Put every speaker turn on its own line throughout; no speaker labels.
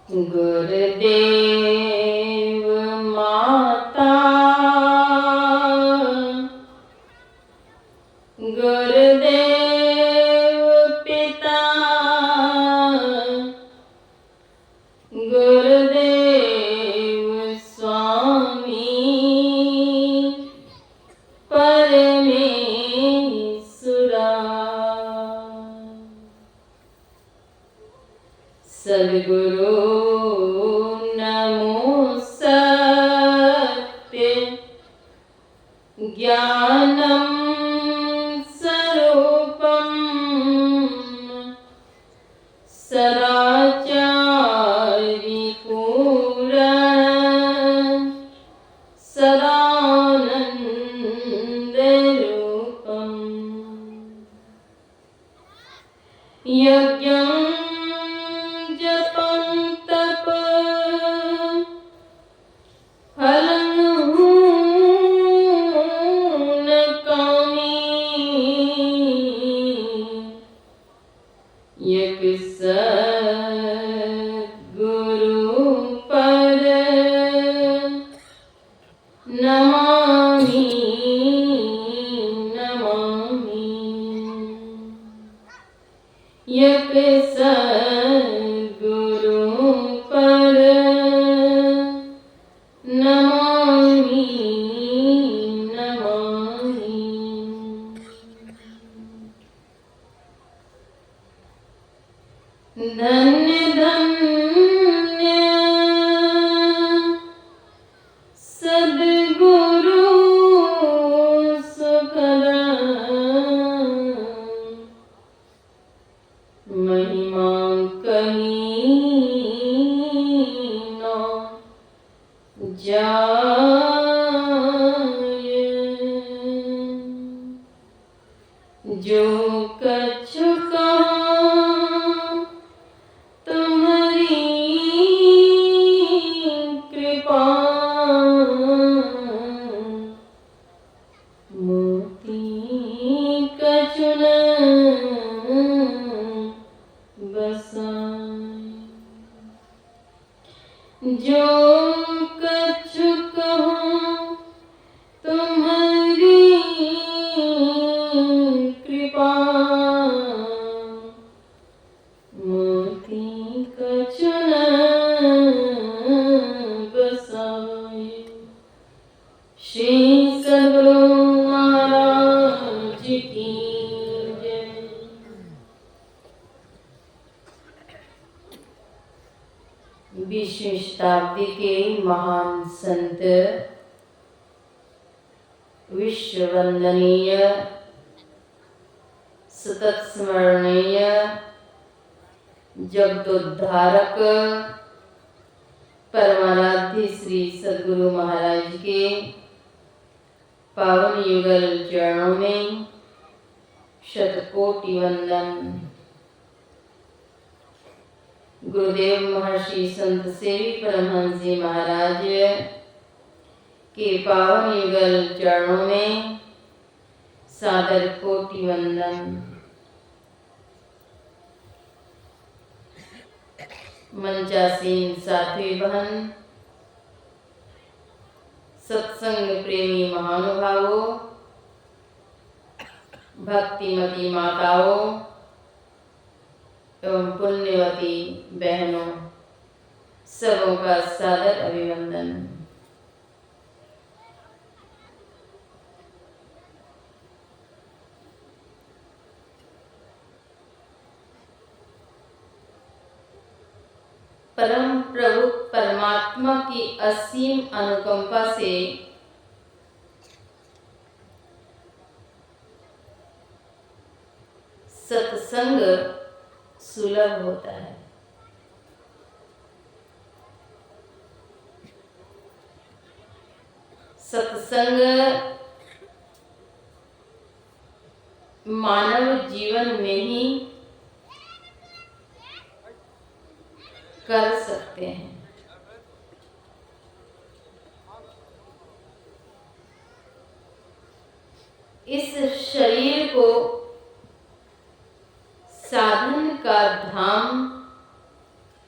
गुरुदेव माता, गुरुदेव पिता, गुरुदेव स्वामी परमेश्वरा। सद्गुरु नमो सत्य ज्ञानम स्वरूपम सदाचारि पूर्ण सदानंद रूपम। यज्ञं जपं तप फलं न कामी। यक सद्गुरु पर नमामि नमामि। यक सद्गुरु पर नमामि नमामि। धन्य धन्य सद्गुरु सुखदा, महिमा कहीं न जाय। जो कछु कहाँ तुम्हारी कृपा, मोती कछु न बसाए। जो कछु कहाँ तुम्हारी कृपा, मोती कछु न बसाए। श्री सद्गुरु महाराज की जय। बीसवीं शताब्दी के महान संत, विश्व वंदनीय सतत स्मरणीय जगदोद्धारक परमाराध्य श्री सद्गुरु महाराज के पावन युगल चरणों में शतकोटि वंदन। गुरुदेव महर्षि संत सेवी परमहंस जी महाराज के पावन युगल चरणों में सादर कोटि वंदन। मंचासीन साध्वी बहन, सत्संग प्रेमी महानुभावों, भक्तिमती माताओं एवं पुण्यवती बहनों, सबों का सादर अभिवंदन। परम प्रभु परमात्मा की असीम अनुकंपा से सत्संग सुलभ होता है। सत्संग मानव जीवन में ही कर सकते हैं। इस शरीर को साधन का धाम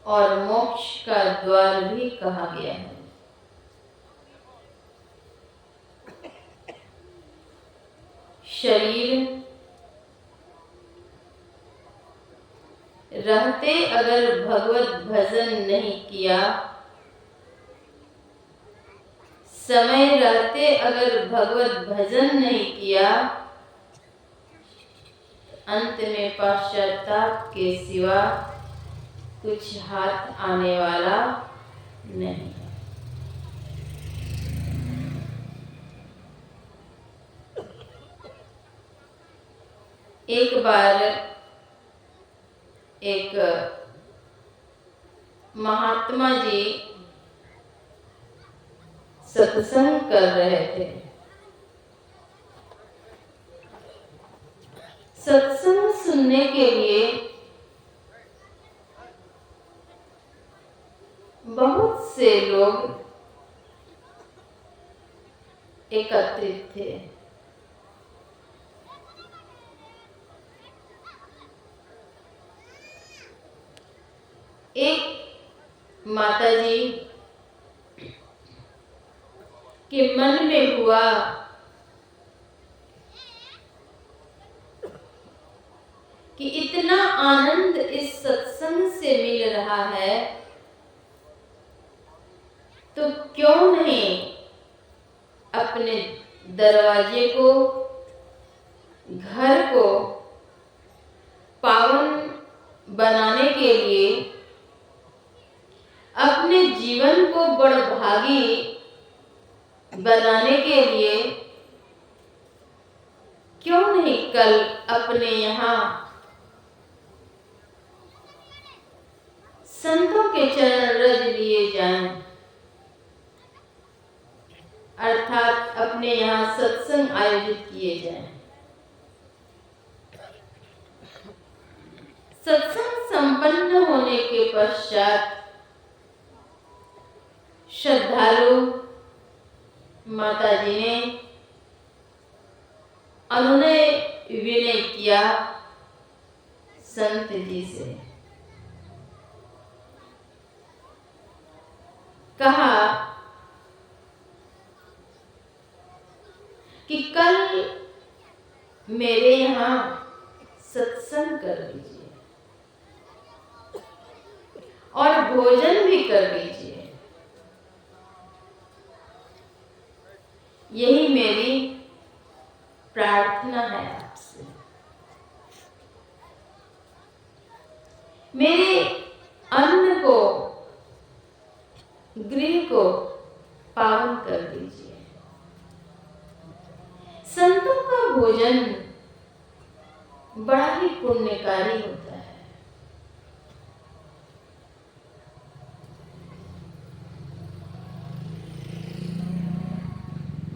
और मोक्ष का द्वार भी कहा गया है। शरीर रहते अगर भगवत भजन नहीं किया, समय रहते अगर भगवत भजन नहीं किया, अंत में पश्चाताप के सिवा कुछ हाथ आने वाला नहीं है। एक बार एक महात्मा जी सत्संग कर रहे थे। सत्संग सुनने के लिए बहुत से लोग एकत्रित थे। एक माताजी के मन में हुआ कि इतना आनंद इस सत्संग से मिल रहा है, तो क्यों नहीं अपने दरवाजे को, घर को पावन बनाने के लिए, अपने जीवन को बड़भागी बनाने के लिए क्यों नहीं कल अपने यहाँ संतों के चरण रज लिए जाएं, अर्थात अपने यहाँ सत्संग आयोजित किए जाएं। सत्संग संपन्न होने के पश्चात श्रद्धालु माताजी ने अनुनय विनय किया संत जी से। कहा कि कल मेरे यहाँ सत्संग कर लीजिए और भोजन भी कर लीजिए। यही मेरी प्रार्थना है आपसे। मेरे अन्न को, गृह को पावन कर दीजिए। संतों का भोजन बड़ा ही पुण्यकारी होता है।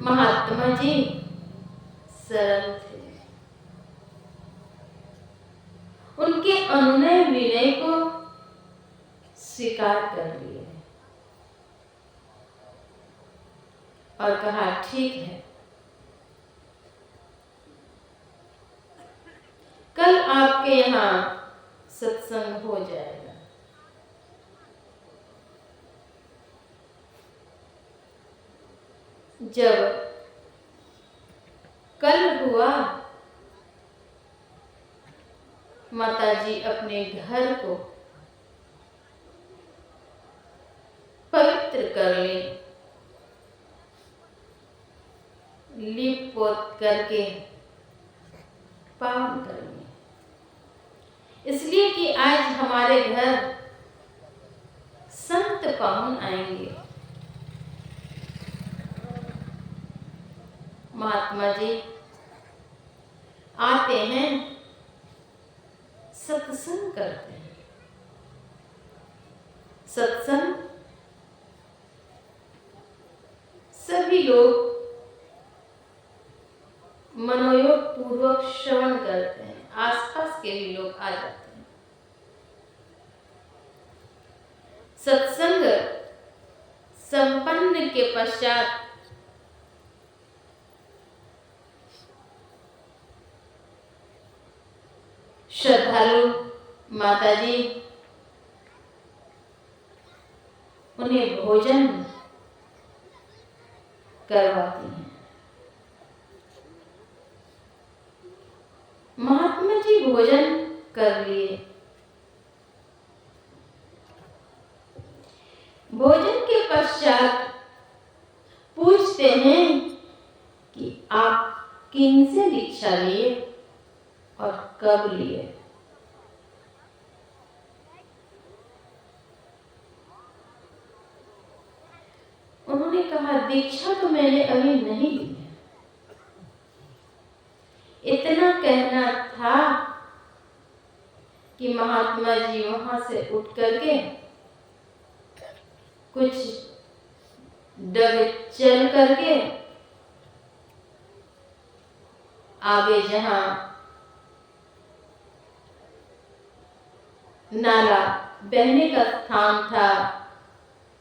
महात्मा जी सरल थे। उनके अनुनय विनय को स्वीकार कर लिए और कहा ठीक है, कल आपके यहाँ सत्संग हो जाएगा। जब कल हुआ, माताजी अपने घर को पवित्र कर ले, लीप पोत करके पावन कर ले। इसलिए कि आज हमारे घर संत पावन आएंगे। महात्मा जी आते हैं, सत्संग करते हैं। सत्संग सभी लोग मनोयोग पूर्वक श्रवण करते हैं। आसपास के भी लोग आ जाते हैं। सत्संग संपन्न के पश्चात श्रद्धालु माताजी उन्हें भोजन करवाती हैं। महात्मा जी भोजन कर लिए। भोजन के पश्चात पूछते हैं कि आप किनसे दीक्षा लिए और कब लिए? उन्होंने कहा, दीक्षा तो मैंने अभी नहीं ली है। इतना कहना था कि महात्मा जी वहां से उठ करके कुछ डग चल करके आगे जहां नाला बहने का स्थान था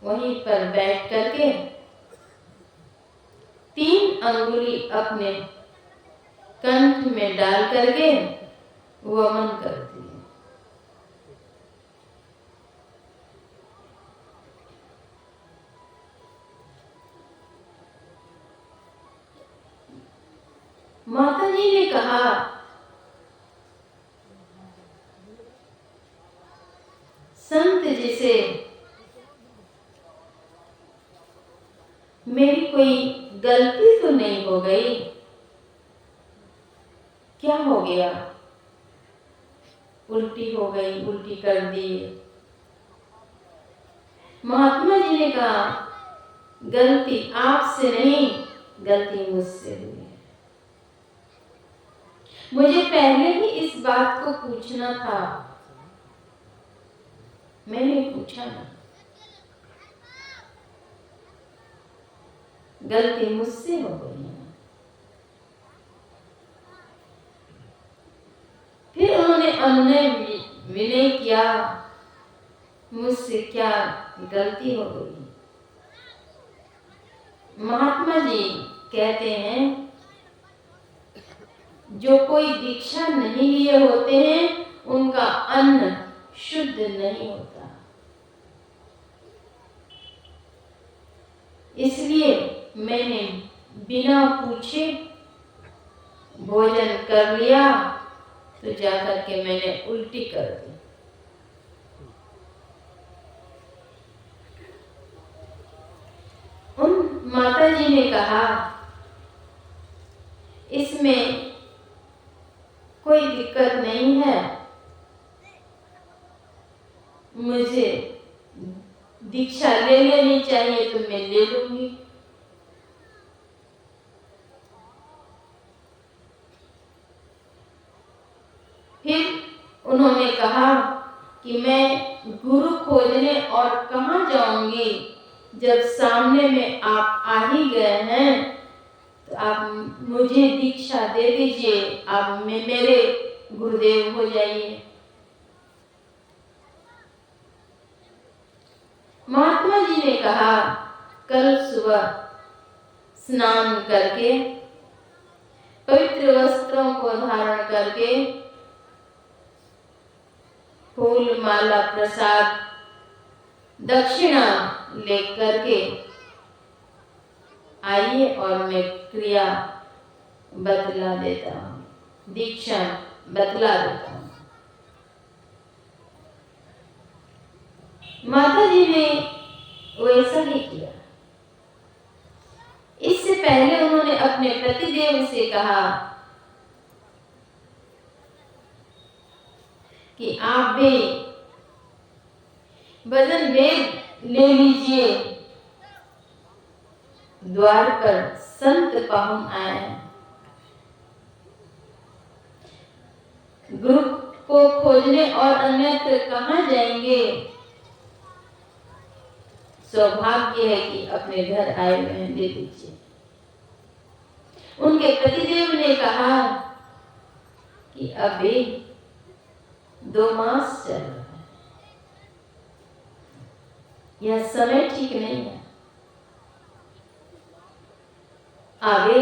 वहीं पर बैठ करके 3 अंगुली अपने कंठ में डाल करके वमन करती है। माता जी ने कहा, संत जी से मेरी कोई गलती तो नहीं हो गई? क्या हो गया? उल्टी हो गई, उल्टी कर दी। महात्मा जी ने कहा, गलती आपसे नहीं, गलती मुझसे हुई है। मुझे पहले ही इस बात को पूछना था, मैंने पूछा ना। गलती मुझसे हो गई है। फिर उन्होंने अनुनय विनय किया, मुझसे क्या गलती हो गई? महात्मा जी कहते हैं, जो कोई दीक्षा नहीं लिए होते हैं उनका अन्न शुद्ध नहीं होता। इसलिए मैंने बिना पूछे भोजन कर लिया, तो जाकर के मैंने उल्टी कर दी। उन माता जी ने कहा, इसमें कोई दिक्कत नहीं है, मुझे दीक्षा ले लेनी चाहिए तो मैं ले लूंगी। फिर उन्होंने कहा कि मैं गुरु खोजने और कहाँ जाऊंगी, जब सामने में आप आ ही गए हैं तो आप मुझे दीक्षा दे दीजिए, आप मेरे गुरुदेव हो जाइए। महात्मा जी ने कहा, कल सुबह स्नान करके पवित्र वस्त्रों को धारण करके फूल माला प्रसाद दक्षिणा लेकर के आइए और मैं क्रिया बतला देता हूँ, दीक्षा बतला देता हूँ। माता जी ने वैसा ही किया। इससे पहले उन्होंने अपने पतिदेव से कहा कि आप भी भजन वेद ले लीजिए, द्वार पर संत पाहुन आए, गुरु को खोजने और अन्यत्र कहाँ जाएंगे? सौभाग्य है कि अपने घर आए हुए हैं, दे दीजिए। उनके पतिदेव ने कहा कि अभी 2 मास चल रहा है, यह समय ठीक नहीं है, आगे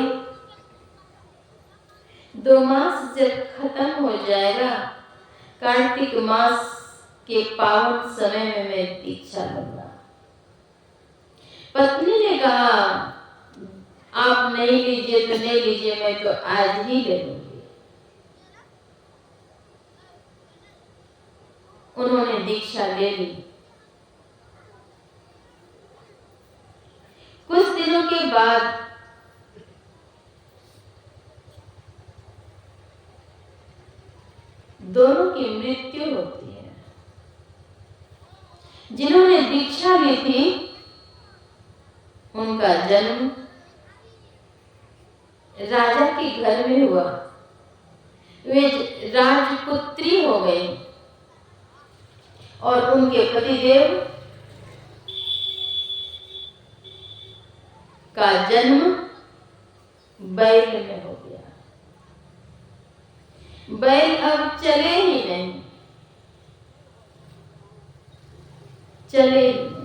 2 मास जब खत्म हो जाएगा, कार्तिक मास के पावन समय में मैं दीक्षा लूंगा। पत्नी ने कहा, आप नहीं लीजिए तो नहीं लीजिए, मैं तो आज ही ले लूंगी। उन्होंने दीक्षा ले ली। कुछ दिनों के बाद दोनों की मृत्यु होती है। जिन्होंने दीक्षा ली थी उनका जन्म राजा के घर में हुआ। वे राजपुत्री हो गई और उनके पतिदेव का जन्म बैल में हो गया। बैल अब चले ही नहीं, चले ही नहीं।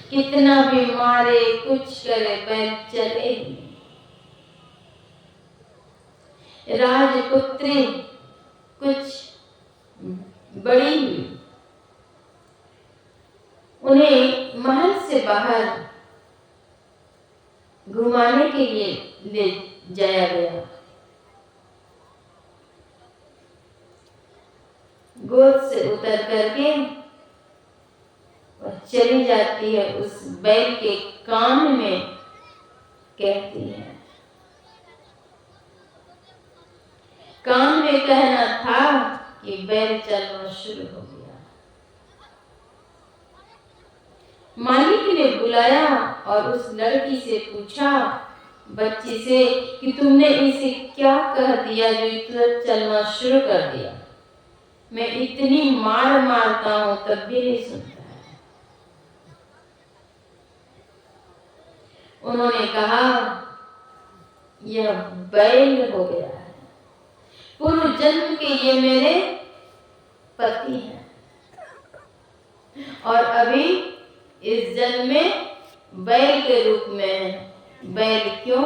कितना भी मारे कुछ करे, बैल चले ही नहीं। राजपुत्री कुछ बड़ी हुई, उन्हें महल से बाहर घुमाने के लिए ले जाया गया। गोद से उतर करके वह चली जाती है, उस बैल के कान में कहती है। कान में कहना था कि बैल चलना शुरू हो गया। मालिक ने बुलाया और उस लड़की से पूछा, बच्ची से, कि तुमने इसे क्या कह दिया जो इतना चलना शुरू कर दिया? मैं इतनी मार मारता हूं तब भी नहीं सुनता है। उन्होंने कहा, यह बैल हो गया है, पूर्व जन्म के ये मेरे पति हैं और अभी इस जन्म में बैल के रूप में है। बैल क्यों?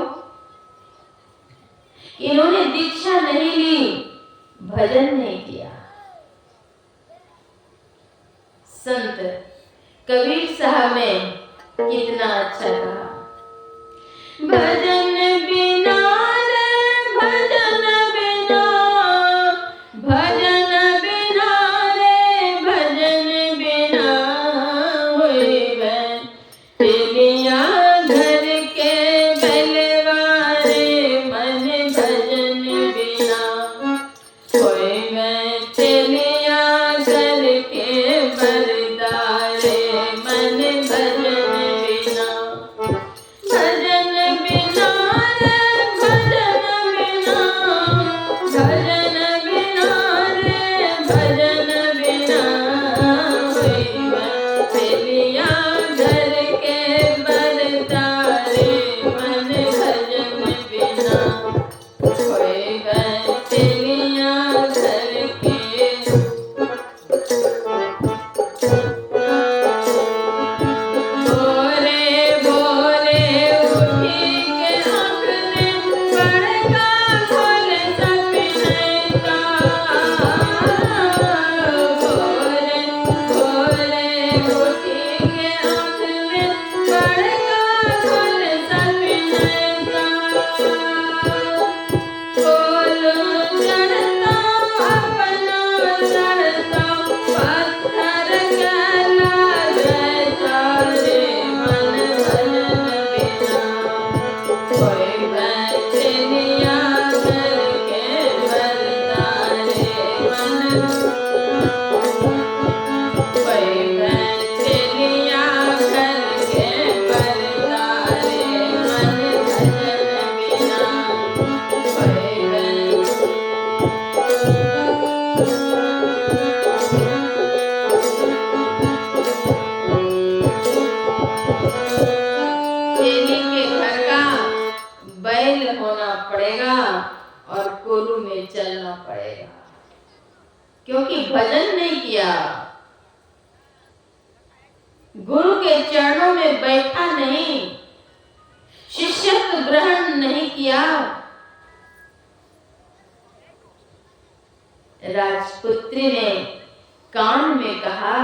इन्होंने दीक्षा नहीं ली, भजन नहीं किया। संत कबीर साहब ने कितना अच्छा कहा, भजन बिना रे भजन बिना, भजन बिना रे भजन बिना, होए बन तेलिया घर के बलवारे, मन भजन बिना, होए बन तेलिया घर के बरदारे, मन भजन बिना। भजन बिना रे भजन बिना, भजन बिना रे भजन बिना, होए बन तेलिया घर के बरदारे, मन भजन बिना, होए बन तेलिया घर के। भोरे भोरे उठी के आँख ने बड़का खोल सपने का, भोरे भोरे उठी के आँख ने बड़का खोल सपने का, खोल चढ़ता अपना चढ़ता, पत्थर कहला रहता रे, मन भजन बिना, होए बन तेलिया घर के बरदारे, मन होए बन तेलिया घर के बरदारे, मन भजन बिना, होए बन। तेली के घर का बैल होना पड़ेगा और कोलू में चलना पड़ेगा, क्योंकि भजन नहीं किया, गुरु के चरणों में बैठा नहीं, शिष्यत्व ग्रहण नहीं किया। राजपुत्री ने कान में कहा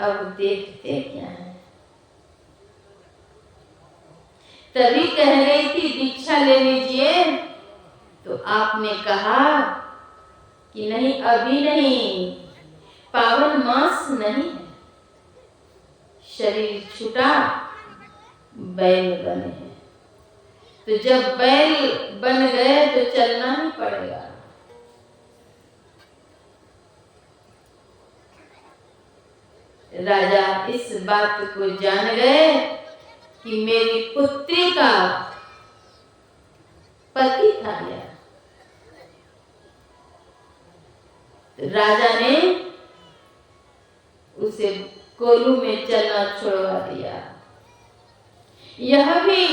अब देखते क्या है। तभी कह रही थी दीक्षा ले लीजिए, तो आपने कहा कि नहीं, अभी नहीं, पावन मास नहीं है, शरीर छूटा, बैल बने हैं। तो जब बैल बन गए तो चलना ही पड़ेगा। राजा इस बात को जान गए कि मेरी पुत्री का पति था यह। तो राजा ने उसे कोलू में चलना छोड़वा दिया। यह भी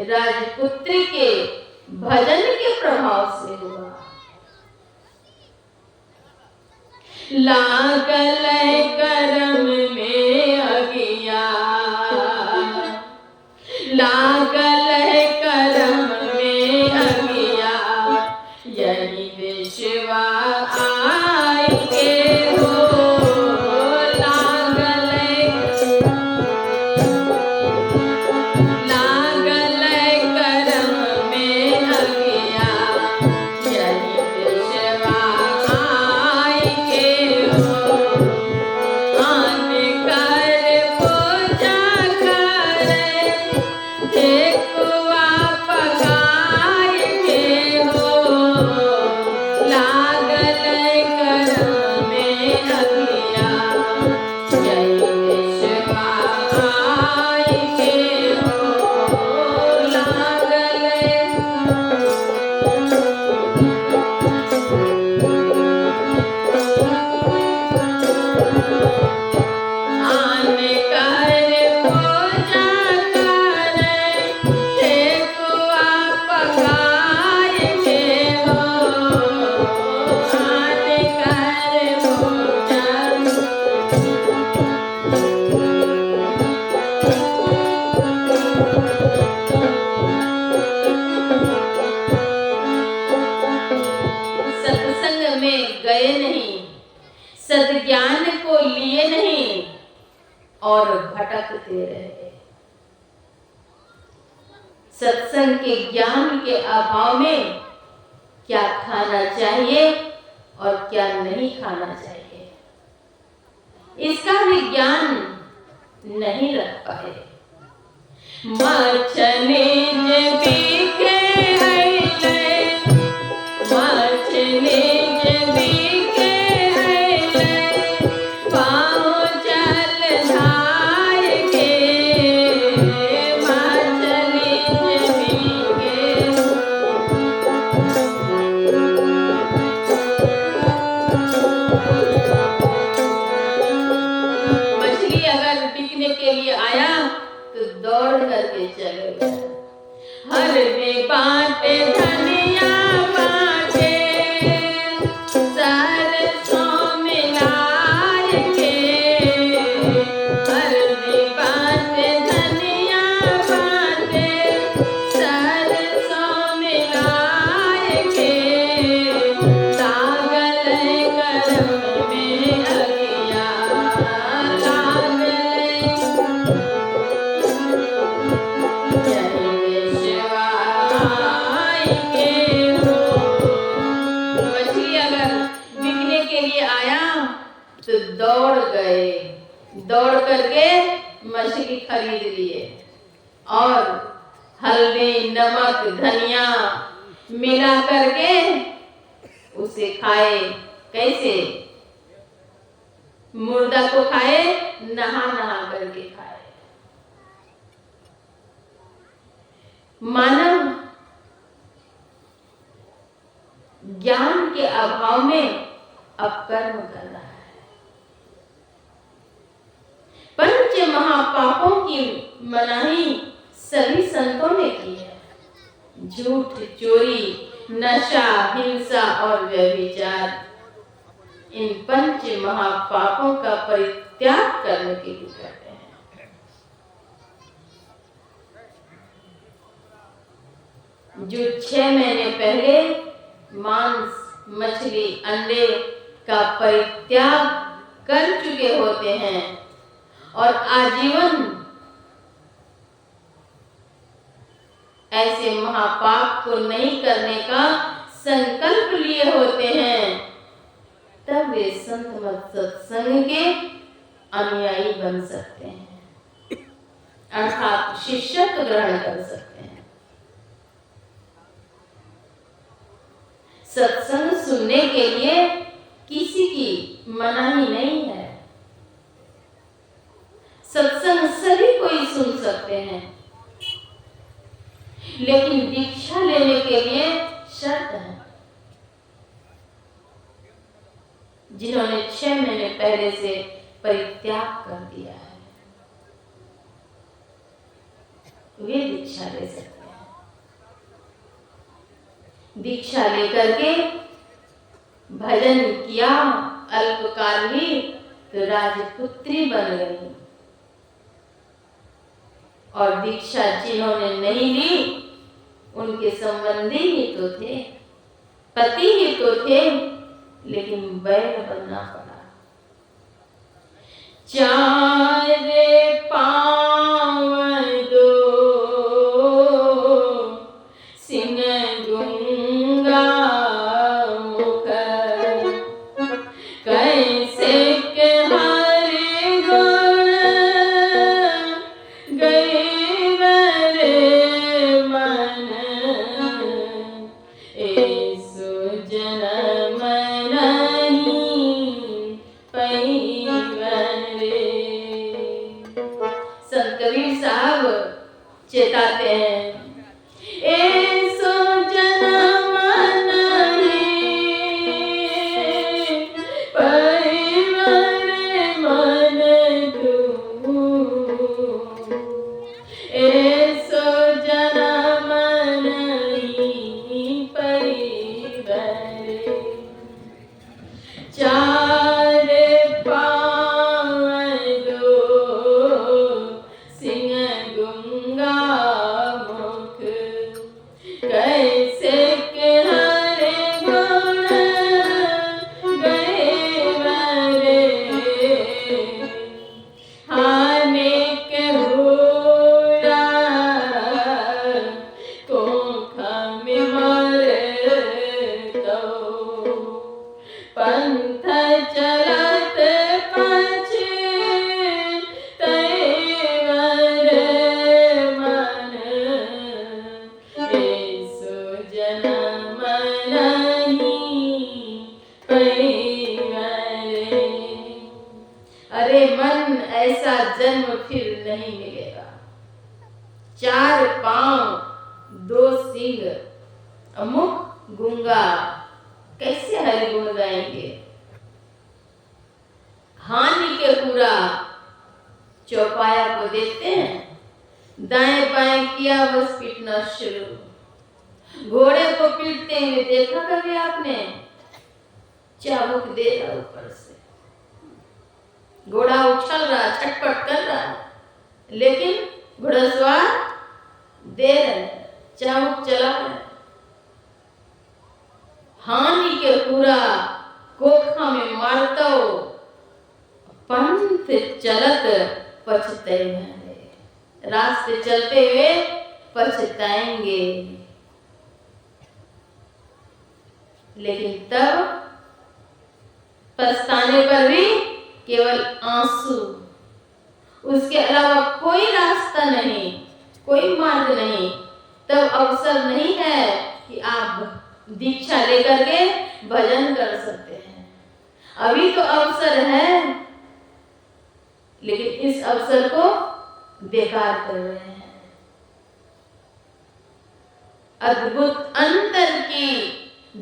राजपुत्री के भजन के प्रभाव से हुआ। लागल करम में अगिया, लागल करम में अगिया, यही विश्वा आई के हो। सद्ज्ञान को लिए नहीं और भटकते रहे। सत्संग के ज्ञान के अभाव में क्या खाना चाहिए और क्या नहीं खाना चाहिए, इसका भी ज्ञान नहीं रख पाए। मछली बिके के लिए आया तो दौड़ करके चले गए। हर में बाटे धनिया बाटे, सरसों मिलाए के, हर में बाटे धनिया बाटे, सरसों मिलाए के, लागल करम में अगिया, तो दौड़ गए, दौड़ करके मछली खरीद लिए और हल्दी, नमक, धनिया मिला करके उसे खाए। कैसे? मुर्दा को खाए, नहा नहा करके खाए। मानव ज्ञान के अभाव में अपकर्म कर रहा है। पंच महापापों की मनाही सभी संतों ने की है। झूठ, चोरी, नशा, हिंसा और व्यभिचार, इन पंच महापापों का परित्याग करने के लिए कहते हैं। जो 6 महीने पहले मांस, मछली, अंडे का परित्याग कर चुके होते हैं, और आजीवन ऐसे महापाप को नहीं करने का संकल्प लिए होते हैं, तब वे संत मत सत्संग के अनुयायी बन सकते हैं, अर्थात शिष्यत्व ग्रहण कर सकते हैं। सत्संग सुनने के लिए किसी की मनाही नहीं है। सत्संग सभी कोई सुन सकते हैं, लेकिन दीक्षा लेने के लिए शर्त है। जिन्होंने 6 महीने पहले से परित्याग कर दिया है, वे दीक्षा ले सकते हैं। दीक्षा लेकर के भजन किया अल्पकाल ही तो राजपुत्री बन गई, और दीक्षा जिन्होंने नहीं ली उनके संबंधी ही तो थे, पति ही तो थे, लेकिन बैल बनना पड़ा। चारे पाँव दो सिंह गूंगा मुख, कैसे के हरि गुण गए मेरे मन, ऐसो जन्म नहीं पैवरे। संत कबीर साहब चेताते हैं, ऐसो जन्म नहीं पैवरे मन तू, ऐसो जन्म नहीं पैवरे। चारे पाँव दो सिंह गूंगा मुख, कैसे के हरि गुण गए मेरे, हाने के हुरा कोखा में मरे तो, पंथ चलत पाछे तैवरे मन, ऐसो जन्म नहीं पैवरे। अरे मन, ऐसा जन्म फिर नहीं मिलेगा। 4 पाँव 2 सिंह मुख गूंगा, कैसे हरि गुण गाएंगे। हानि के पूरा चौपाया को देखते हैं, दाएं बाएं किया बस पीटना शुरू। घोड़े को पीटते हुए देखा कभी आपने? चाबुक दे रहा ऊपर से, घोड़ा उछल रहा, छटपट कर रहा, लेकिन घोड़सवार दे रहे, चाबुक चला रहे। हानि के पूरा कोखा में मारता हो, पंथ चलत पछताएंगे, रास्ते चलते हुए पछताएंगे। लेकिन तब पछताने पर भी केवल आंसू, उसके अलावा कोई रास्ता नहीं, कोई मार्ग नहीं। तब अवसर नहीं है कि आप दीक्षा लेकर के भजन कर सकते हैं। अभी तो अवसर है, लेकिन इस अवसर को बेकार कर रहे हैं। अद्भुत अंतर की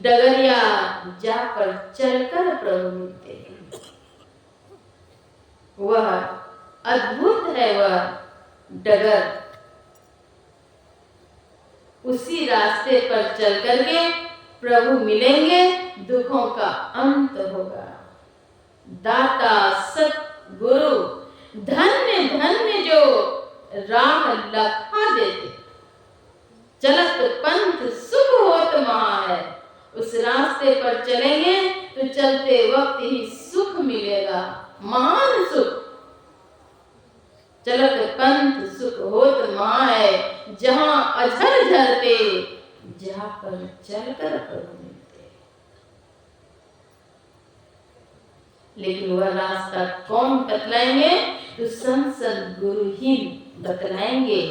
डगरिया जा पर चलकर प्रभु मिलते हैं। वह अद्भुत है, वह डगर। उसी रास्ते पर चल करके प्रभु मिलेंगे, दुखों का अंत होगा। दाता सतगुरु धन्य धन्य जो राह लखा देते, चलत पंथ सुख होत महा है। उस रास्ते पर चलेंगे तो चलते वक्त ही सुख मिलेगा, महान सुख। चलत पंथ सुख होत माय, जहां अझर झरते जा पर चल कर प्रभु मिलते। लेकिन वह रास्ता कौन बतलाएंगे? तो संत सद्गुरु ही बतलाएंगे।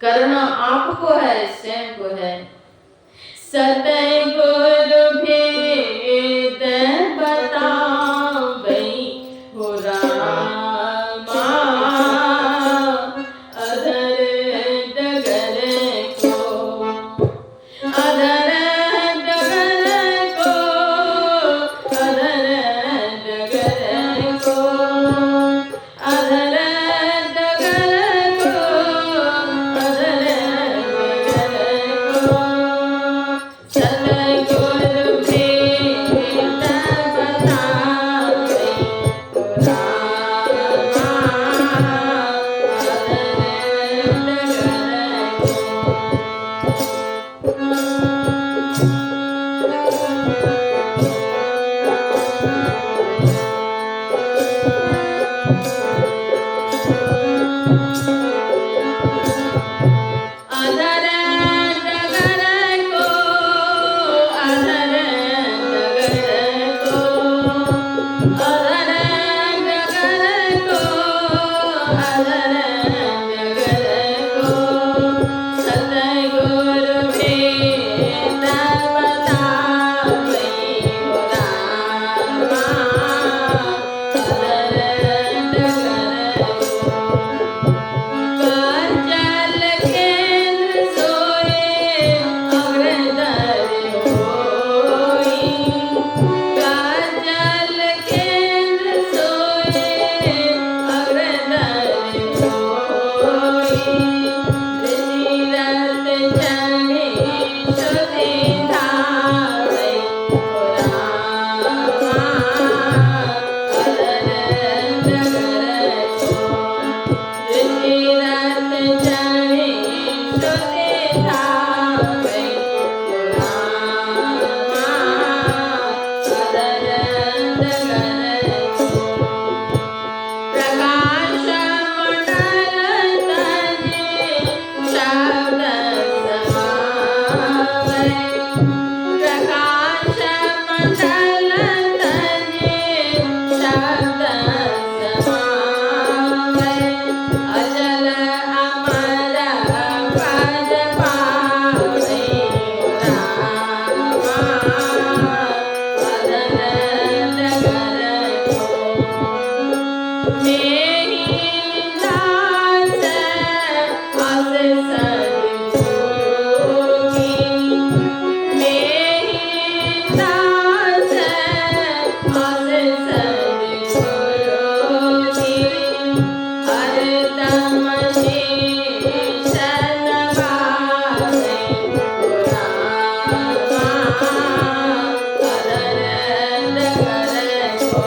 करना आपको है, स्वयं को है। सतगुरु भेद बतावै हो रामा, अधर डगर को, अधर डगर को, अधर डगर को, अधर डगर को, अधर डगर को। सतगुरु भेद बतावै हो रामा, अधर डगर अधर डगर को, अधर डगर को, अधर डगर को, अधर डगर को। सतगुरु भेद बतावै हो रामा, अधर डगर को। काजल केंद्र सोए अग्रदर होई, काजल केंद्र सोए अग्रदर होई। ऋषिरथ चढ़े सुधि धावै हो रामा, अधर डगर को। ऋषिरथ चढ़े सुधि धावै हो रामा, अधर डगर को। प्रकाश मंडल तजे शब्द समावै, प्रकाश मंडल तजे शब्द समावै। अचल अमर पद पावै हो रामा, अधर डगर को। मेहि दास अस सद्गुरु की, मेहि दास अस सद्गुरु की। हरदम शीश नवावै हो रामा, अधर डगर को।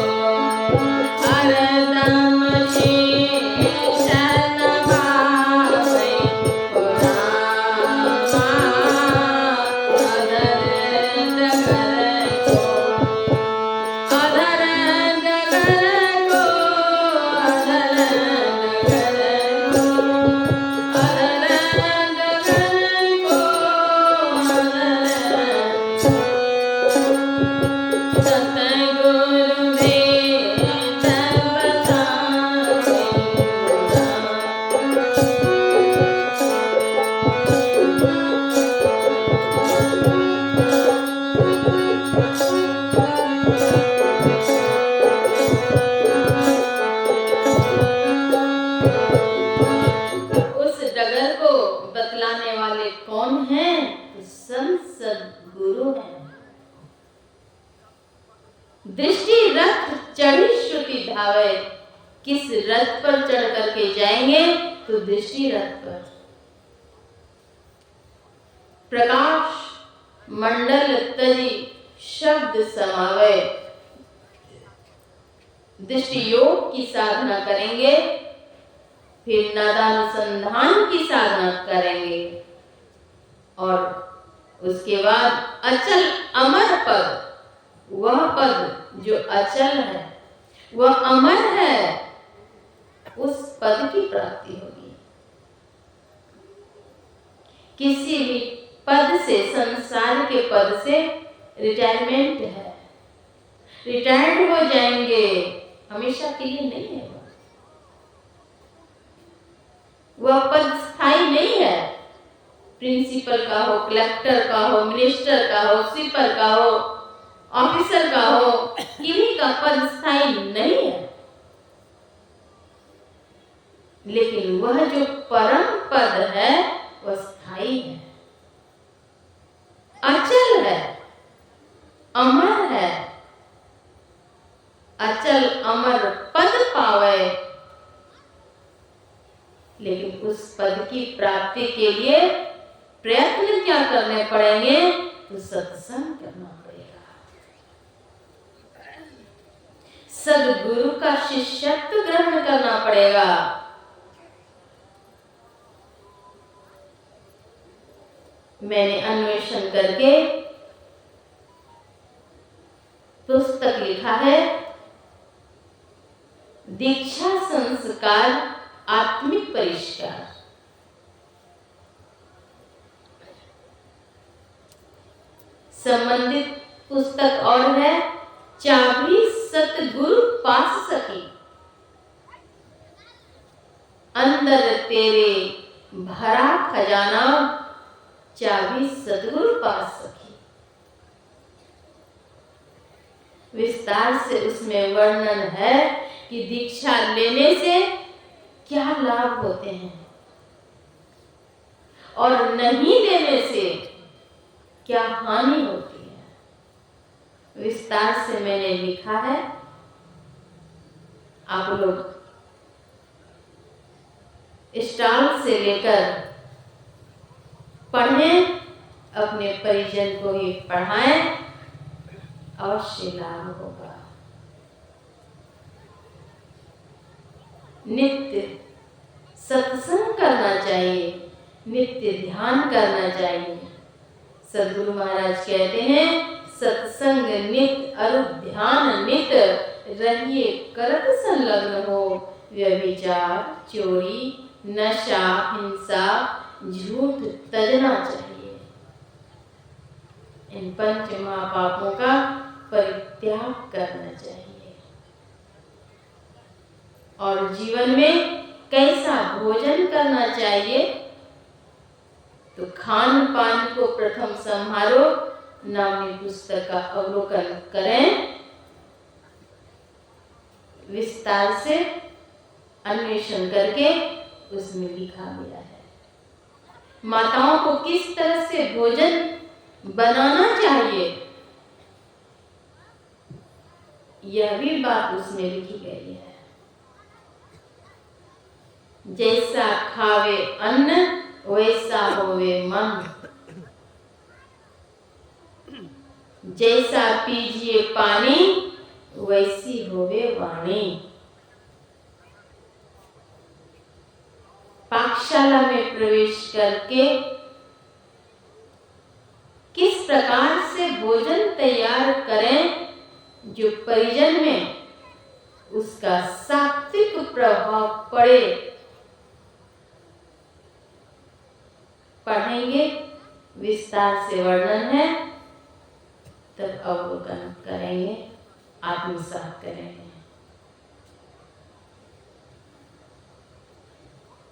हरदम शीश नवावै हो रामा, अधर डगर को। अधर डगर को, अधर डगर को, अधर डगर को, अधर। सतगुरु भेद बतावै हो उस डगर को बतलाने वाले कौन हैं? तो संत सद्गुरु हैं। दृष्टि रथ चढ़ी श्रुति धावै। किस रथ पर चढ़ करके जाएंगे? तो दृष्टि रथ पर। प्रकाश मंडल तजी शब्द समावै। दृष्टि योग की साधना करेंगे, फिर नादानुसंधान की साधना करेंगे और उसके बाद अचल अमर पद, वह पद जो अचल है, वह अमर है, उस पद की प्राप्ति होगी। किसी भी पद से, संसार के पद से रिटायरमेंट है, रिटायर्ड हो जाएंगे, हमेशा के लिए नहीं है। वह पद स्थायी नहीं है। प्रिंसिपल का हो, कलेक्टर का हो, मिनिस्टर का हो, स्वीपर का हो, ऑफिसर का हो, किन्हीं का पद स्थायी नहीं है। लेकिन वह जो परम पद है वह स्थायी है, अचल है, अमर है। अचल अमर पद पावे, लेकिन उस पद की प्राप्ति के लिए प्रयत्न क्या करने पड़ेंगे? तो सत्संग करना पड़ेगा, सदगुरु का शिष्यत्व ग्रहण करना पड़ेगा। मैंने अन्वेषण करके पुस्तक लिखा है, दीक्षा संस्कार आत्मिक परिष्कार। संबंधित पुस्तक और है, चाबी सतगुरु पास सकी, अंदर तेरे भरा खजाना, चाबी सतगुरु पास सकी। विस्तार से उसमें वर्णन है कि दीक्षा लेने से क्या लाभ होते हैं और नहीं लेने से क्या हानि होती है। विस्तार से मैंने लिखा है, आप लोग स्टॉल से लेकर पढ़ें, अपने परिजन को ही पढ़ाएं, अवश्य लाभ होगा। नित्य सत्संग करना चाहिए, नित्य ध्यान करना चाहिए। सद्गुरु महाराज कहते हैं, सत्संग नित्य और ध्यान नित्य, रहिए करत संलग्न हो। व्यभिचार, चोरी, नशा, हिंसा, झूठ तजना चाहिए। इन पंच महापापों का परित्याग करना चाहिए। और जीवन में कैसा भोजन करना चाहिए? तो खान पान को प्रथम संभालो नामनी पुस्तक का अवलोकन करें। विस्तार से अन्वेषण करके उसमें लिखा गया है माताओं को किस तरह से भोजन बनाना चाहिए, यह भी बात उसमें लिखी गई है। जैसा खावे अन्न वैसा होवे मन, जैसा पीजिए पानी वैसी होवे वाणी। पाकशाला में प्रवेश करके किस प्रकार से भोजन तैयार करें जो परिजन में उसका सात्विक प्रभाव पड़े, पढ़ेंगे। विस्तार से वर्णन है, तब अवलोकन करेंगे, आत्मसात करेंगे।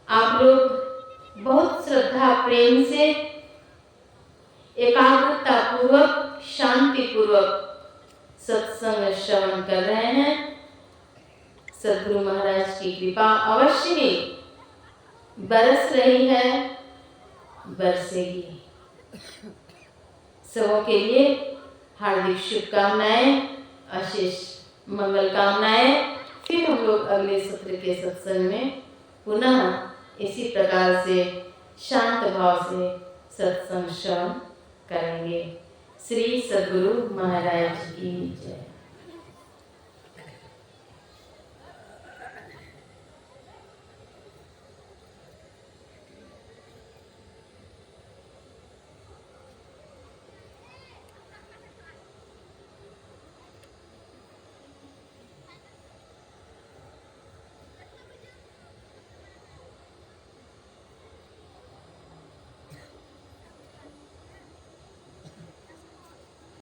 आप लोग बहुत श्रद्धा प्रेम से एकाग्रता पूर्वक शांति पूर्वक सत्संग श्रवण कर रहे हैं। सद्गुरु महाराज की कृपा अवश्य ही बरस रही है, बरसेगी। सबों के लिए हार्दिक शुभकामनाएं, आशीष मंगल कामनाएं। फिर हम लोग अगले सत्र के सत्संग में पुनः इसी प्रकार से शांत भाव से सत्संग श्रवण करेंगे। श्री सद्गुरु महाराज की जय।